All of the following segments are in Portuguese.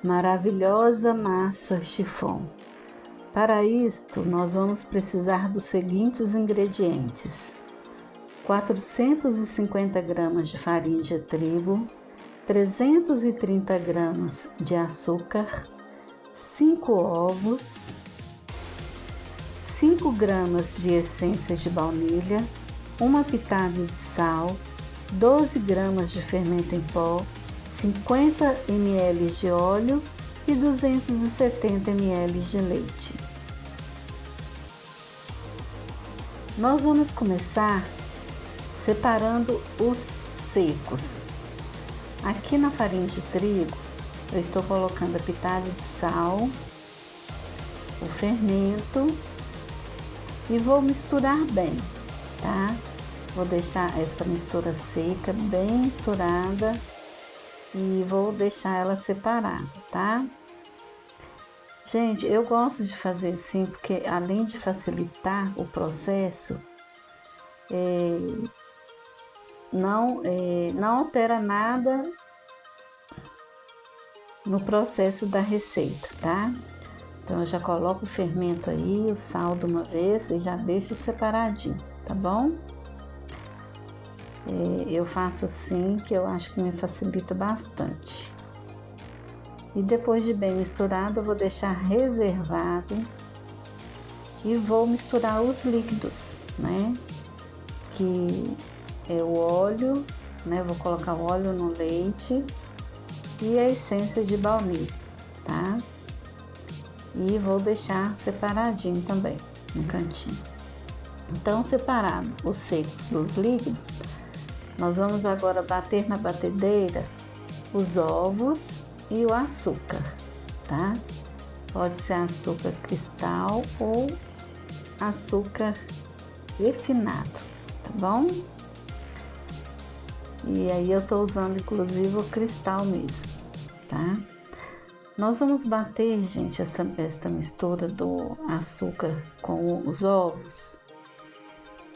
maravilhosa massa chiffon. Para isto, nós vamos precisar dos seguintes ingredientes: 450 gramas de farinha de trigo, 330 gramas de açúcar, 5 ovos, 5 gramas de essência de baunilha, uma pitada de sal, 12 gramas de fermento em pó, 50 ml de óleo e 270 ml de leite. Nós vamos começar separando os secos. Aqui na farinha de trigo, eu estou colocando a pitada de sal, o fermento e vou misturar bem, tá? Vou deixar essa mistura seca, bem misturada, e vou deixar ela separada, tá? Gente, eu gosto de fazer assim porque além de facilitar o processo, não altera nada no processo da receita, tá? Então eu já coloco o fermento aí, o sal de uma vez e já deixo separadinho, tá bom? Eu faço assim que eu acho que me facilita bastante. E depois de bem misturado, eu vou deixar reservado e vou misturar os líquidos, né? Que é o óleo, né? Vou colocar o óleo no leite e a essência de baunilha, tá? E vou deixar separadinho também, no cantinho. Então, separado os secos dos líquidos, nós vamos agora bater na batedeira os ovos e o açúcar, tá? Pode ser açúcar cristal ou açúcar refinado, tá bom? E aí eu tô usando inclusive o cristal mesmo, tá? Nós vamos bater, gente, essa mistura do açúcar com os ovos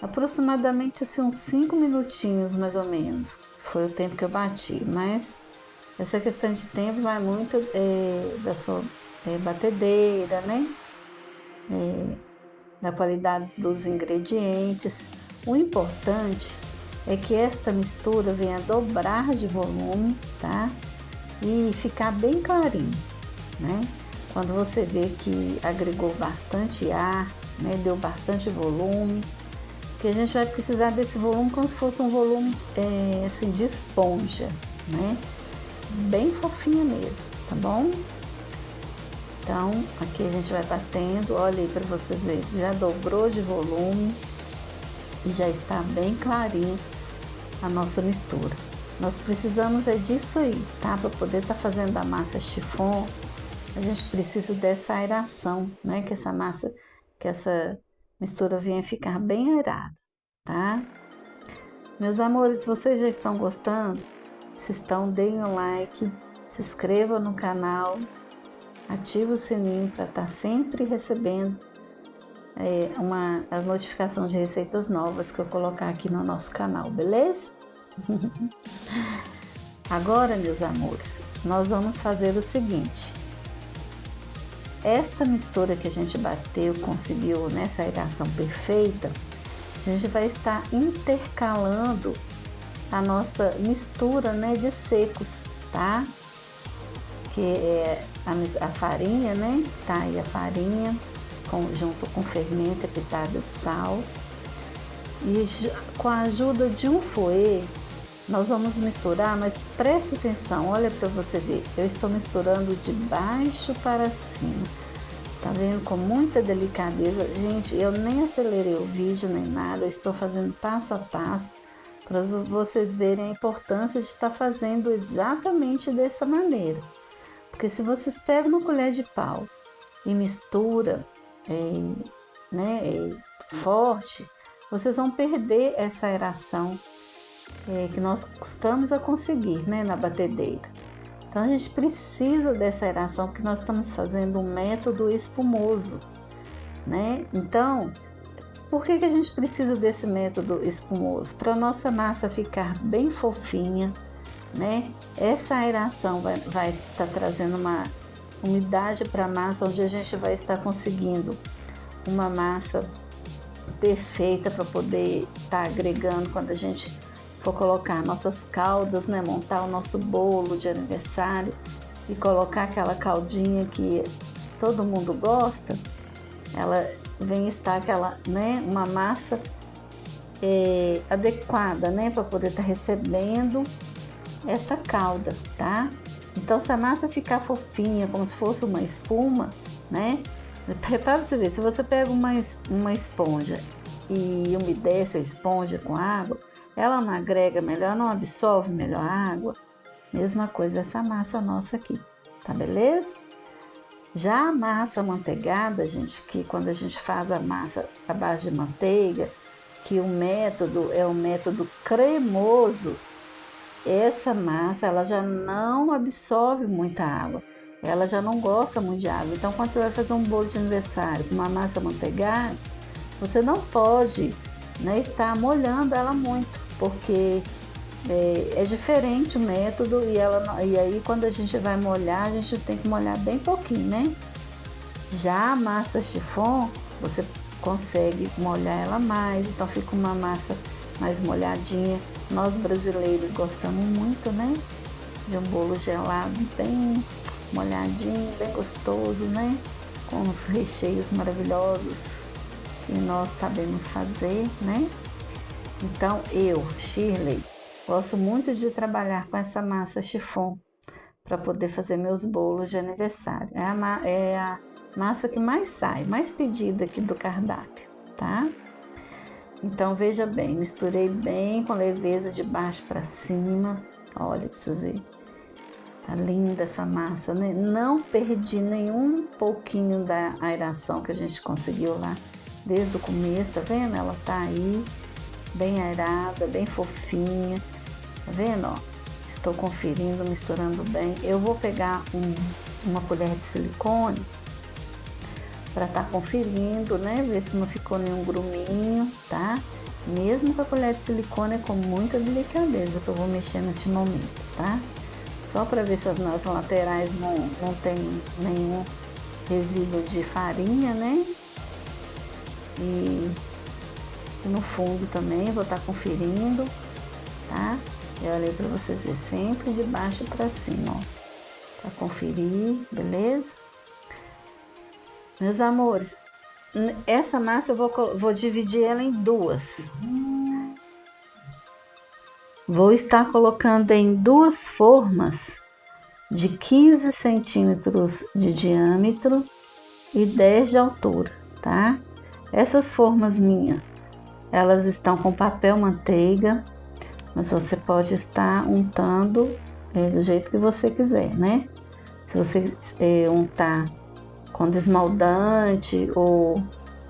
aproximadamente assim uns 5 minutinhos mais ou menos, foi o tempo que eu bati, mas essa questão de tempo vai muito da sua batedeira, né? Da qualidade dos ingredientes. O importante é que esta mistura venha dobrar de volume, tá? E ficar bem clarinho, né? Quando você vê que agregou bastante ar, né? Deu bastante volume, que a gente vai precisar desse volume como se fosse um volume assim de esponja, né? Bem fofinha mesmo, tá bom? Então, aqui a gente vai batendo, olha aí para vocês verem, já dobrou de volume e já está bem clarinho a nossa mistura. Nós precisamos disso aí, tá? Para poder estar fazendo a massa chiffon, a gente precisa dessa aeração, né? Que essa mistura venha ficar bem aerada, tá? Meus amores, vocês já estão gostando? Se estão, deem um like, se inscrevam no canal, ative o sininho para estar sempre recebendo a notificação de receitas novas que eu colocar aqui no nosso canal, beleza? Agora, meus amores, nós vamos fazer o seguinte: essa mistura que a gente bateu, conseguiu nessa aeração perfeita, a gente vai estar intercalando a nossa mistura, né, de secos, tá? Que é a farinha, né? Tá aí a farinha junto com fermento e pitada de sal. E com a ajuda de um fouet, nós vamos misturar, mas presta atenção, olha para você ver, eu estou misturando de baixo para cima, tá vendo? Com muita delicadeza. Gente, eu nem acelerei o vídeo nem nada, eu estou fazendo passo a passo para vocês verem a importância de estar fazendo exatamente dessa maneira. Porque se vocês pegam uma colher de pau e mistura forte, vocês vão perder essa aeração que nós custamos a conseguir, né, na batedeira. Então a gente precisa dessa aeração porque nós estamos fazendo um método espumoso, né? Então, por que a gente precisa desse método espumoso? Para a nossa massa ficar bem fofinha, né? essa aeração vai estar trazendo uma umidade para a massa, onde a gente vai estar conseguindo uma massa perfeita para poder estar agregando quando a gente for colocar nossas caldas, né? Montar o nosso bolo de aniversário e colocar aquela caldinha que todo mundo gosta. Ela vem estar aquela, né? Uma massa adequada, né? Para poder estar recebendo essa calda, tá? Então, se a massa ficar fofinha, como se fosse uma espuma, né? Para você ver, se você pega uma esponja e umedece a esponja com água, ela não agrega melhor, não absorve melhor a água. Mesma coisa essa massa nossa aqui, tá beleza? Já a massa amanteigada, gente, que quando a gente faz a massa à base de manteiga, que o método é o método cremoso, essa massa ela já não absorve muita água, ela já não gosta muito de água. Então, quando você vai fazer um bolo de aniversário com uma massa amanteigada, você não pode, né, estar molhando ela muito, porque é diferente o método e aí quando a gente vai molhar, a gente tem que molhar bem pouquinho, né? Já a massa chiffon, você consegue molhar ela mais, então fica uma massa mais molhadinha. Nós brasileiros gostamos muito, né? De um bolo gelado, bem molhadinho, bem gostoso, né? Com os recheios maravilhosos que nós sabemos fazer, né? Então eu, Shirley, gosto muito de trabalhar com essa massa chiffon para poder fazer meus bolos de aniversário. É a massa que mais sai, mais pedida aqui do cardápio, tá? Então veja bem, misturei bem com leveza de baixo para cima. Olha, pra vocês verem. Tá linda essa massa, né? Não perdi nenhum pouquinho da aeração que a gente conseguiu lá desde o começo, tá vendo? Ela tá aí, bem aerada, bem fofinha, tá vendo? Ó, estou conferindo, misturando bem. Eu vou pegar uma colher de silicone para estar conferindo, né? Ver se não ficou nenhum gruminho, tá? Mesmo com a colher de silicone é com muita delicadeza que eu vou mexer neste momento, tá? Só para ver se nas laterais não tem nenhum resíduo de farinha, né? E no fundo também vou estar conferindo, tá? Eu olhei para vocês verem, sempre de baixo para cima, ó, para conferir, beleza? Meus amores, essa massa eu vou dividir ela em duas. Vou estar colocando em duas formas de 15 centímetros de diâmetro e 10 de altura, tá? Essas formas minhas, elas estão com papel manteiga, mas você pode estar untando do jeito que você quiser, né? Se você untar com desmaldante ou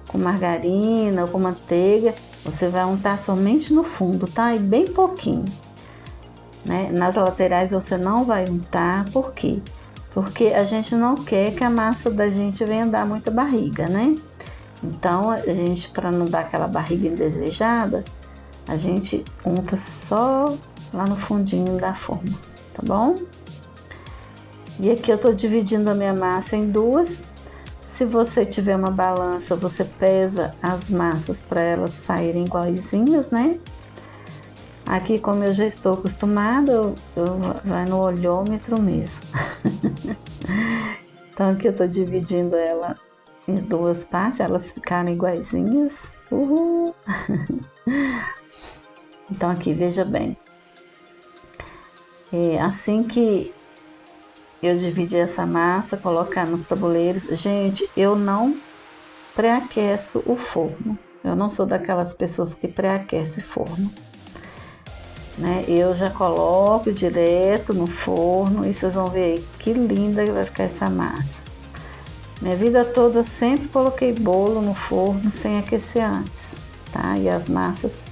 com margarina ou com manteiga, você vai untar somente no fundo, tá? E bem pouquinho, né? Nas laterais você não vai untar, por quê? Porque a gente não quer que a massa da gente venha dar muita barriga, né? Então, a gente, para não dar aquela barriga indesejada, a gente unta só lá no fundinho da forma, tá bom? E aqui eu tô dividindo a minha massa em duas. Se você tiver uma balança, você pesa as massas para elas saírem iguaizinhas, né? Aqui, como eu já estou acostumada, eu vai no olhômetro mesmo. Então, aqui eu tô dividindo ela em duas partes, elas ficaram iguaizinhas. Uhul! Então, aqui, veja bem. Assim que eu dividi essa massa, colocar nos tabuleiros. Gente, eu não pré-aqueço o forno. Eu não sou daquelas pessoas que pré-aquece forno, né? Eu já coloco direto no forno e vocês vão ver aí que linda que vai ficar essa massa. Minha vida toda eu sempre coloquei bolo no forno sem aquecer antes, tá? E as massas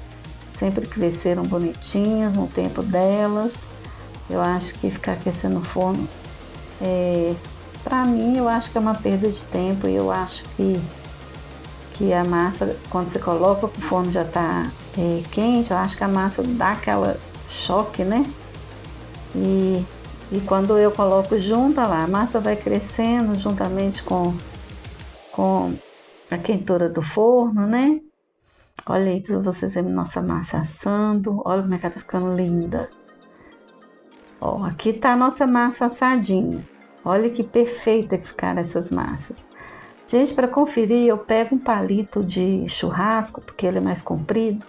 sempre cresceram bonitinhas no tempo delas. Eu acho que ficar aquecendo no forno, pra mim, eu acho que é uma perda de tempo. E eu acho que a massa, quando você coloca, o forno já tá quente, eu acho que a massa dá aquela choque, né? E quando eu coloco junto, olha lá, a massa vai crescendo juntamente com a quentura do forno, né? Olha aí para vocês verem nossa massa assando. Olha como é que ela tá ficando linda. Ó, aqui tá a nossa massa assadinha. Olha que perfeita que ficaram essas massas. Gente, para conferir, eu pego um palito de churrasco, porque ele é mais comprido,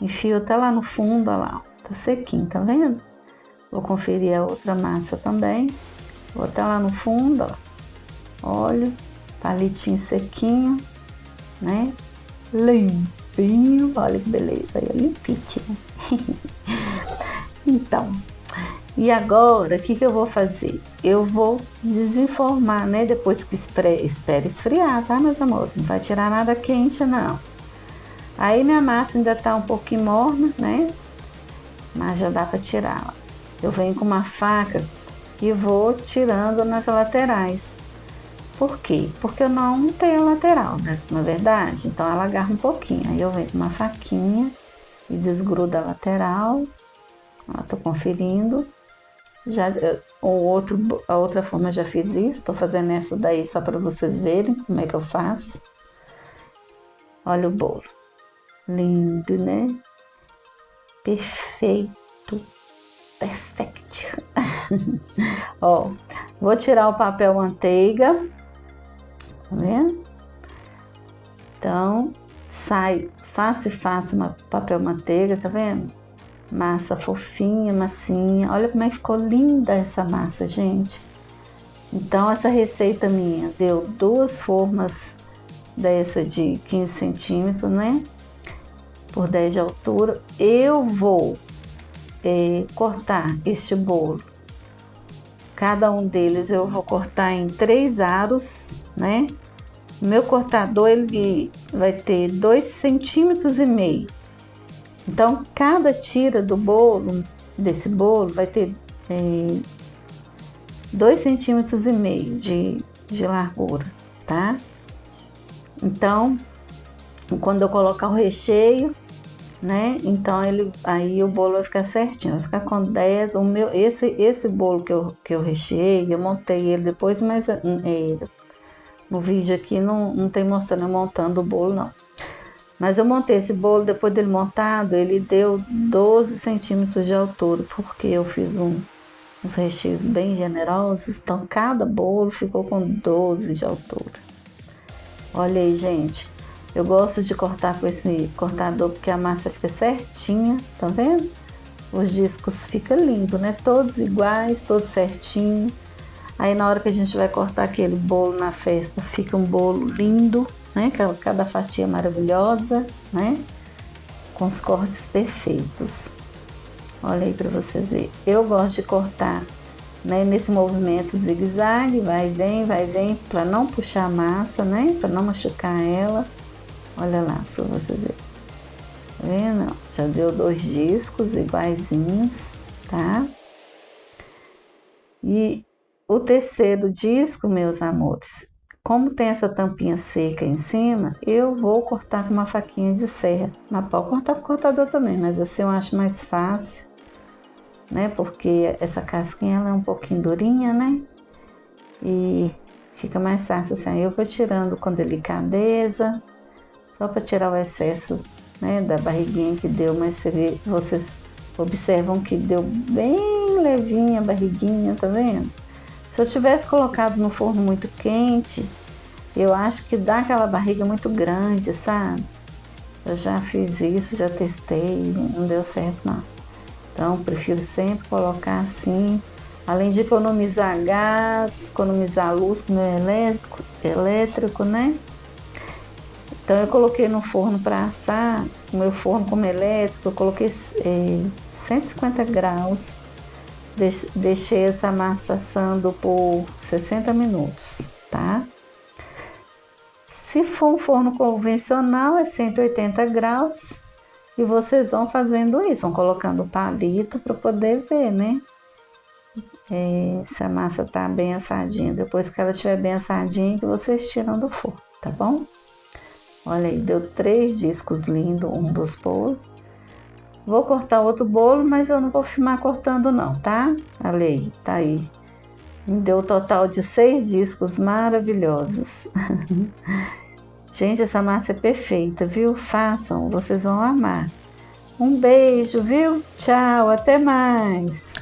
enfio até lá no fundo, olha lá, tá sequinho, tá vendo? Vou conferir a outra massa também. Vou até lá no fundo, ó. Olha, palitinho sequinho, né? Limpinho, olha que beleza, aí, limpinho. Então, e agora, o que eu vou fazer? Eu vou desenformar, né? Depois que espera esfriar, tá, meus amores? Não vai tirar nada quente, não. Aí minha massa ainda tá um pouquinho morna, né? Mas já dá pra tirar, ó. Eu venho com uma faca e vou tirando nas laterais. Por quê? Porque eu não tenho lateral, né? Na verdade, então ela agarra um pouquinho. Aí eu venho com uma faquinha e desgrudo a lateral. Ó, tô conferindo. Já, a outra forma eu já fiz isso. Tô fazendo essa daí só para vocês verem como é que eu faço. Olha o bolo. Lindo, né? Perfeito. Perfect. Ó, vou tirar o papel manteiga. Tá vendo? Então, sai fácil papel manteiga, tá vendo? Massa fofinha, massinha. Olha como é que ficou linda essa massa, gente. Então, essa receita minha deu 2 formas dessa de 15 centímetros, né? Por 10 de altura. Eu vou cortar este bolo. Cada um deles eu vou cortar em 3 aros, né? O meu cortador, ele vai ter 2,5 centímetros. Então, cada tira do bolo, desse bolo, vai ter 2,5 centímetros de largura, tá? Então, quando eu colocar o recheio, né? Então, aí o bolo vai ficar certinho, vai ficar com 10. Esse bolo que eu recheei, eu montei ele depois, mas no vídeo aqui não tem mostrando eu montando o bolo, não. Mas eu montei esse bolo, depois dele montado, ele deu 12 centímetros de altura, porque eu fiz uns recheios bem generosos, então cada bolo ficou com 12 de altura. Olha aí, gente, eu gosto de cortar com esse cortador, porque a massa fica certinha, tá vendo? Os discos ficam lindos, né? Todos iguais, todos certinho. Aí na hora que a gente vai cortar aquele bolo na festa, fica um bolo lindo, né? Cada fatia maravilhosa, né? Com os cortes perfeitos. Olha aí para vocês verem. Eu gosto de cortar, né, nesse movimento zigue-zague, vai e vem, para não puxar a massa, né? Para não machucar ela. Olha lá, para vocês verem. Tá vendo? Já deu 2 discos iguaizinhos, tá? E o terceiro disco, meus amores, como tem essa tampinha seca em cima, eu vou cortar com uma faquinha de serra. Mas pode cortar com o cortador também, mas assim eu acho mais fácil, né? Porque essa casquinha ela é um pouquinho durinha, né? E fica mais fácil assim. Aí eu vou tirando com delicadeza, só para tirar o excesso, né, da barriguinha que deu. Mas vocês observam que deu bem levinha a barriguinha, tá vendo? Se eu tivesse colocado no forno muito quente, eu acho que dá aquela barriga muito grande, sabe? Eu já fiz isso, já testei, não deu certo não. Então, prefiro sempre colocar assim, além de economizar gás, economizar luz com o meu elétrico, né? Então, eu coloquei no forno para assar, o meu forno como elétrico, eu coloquei 150 graus. Deixei essa massa assando por 60 minutos, tá? Se for um forno convencional, é 180 graus. E vocês vão fazendo isso, vão colocando o palito para poder ver, né? Se a massa tá bem assadinha. Depois que ela estiver bem assadinha, que vocês tiram do forno, tá bom? Olha aí, deu 3 discos lindos, um dos bolos. Vou cortar outro bolo, mas eu não vou filmar cortando não, tá? A Lei, tá aí. Me deu um total de 6 discos maravilhosos. Gente, essa massa é perfeita, viu? Façam, vocês vão amar. Um beijo, viu? Tchau, até mais!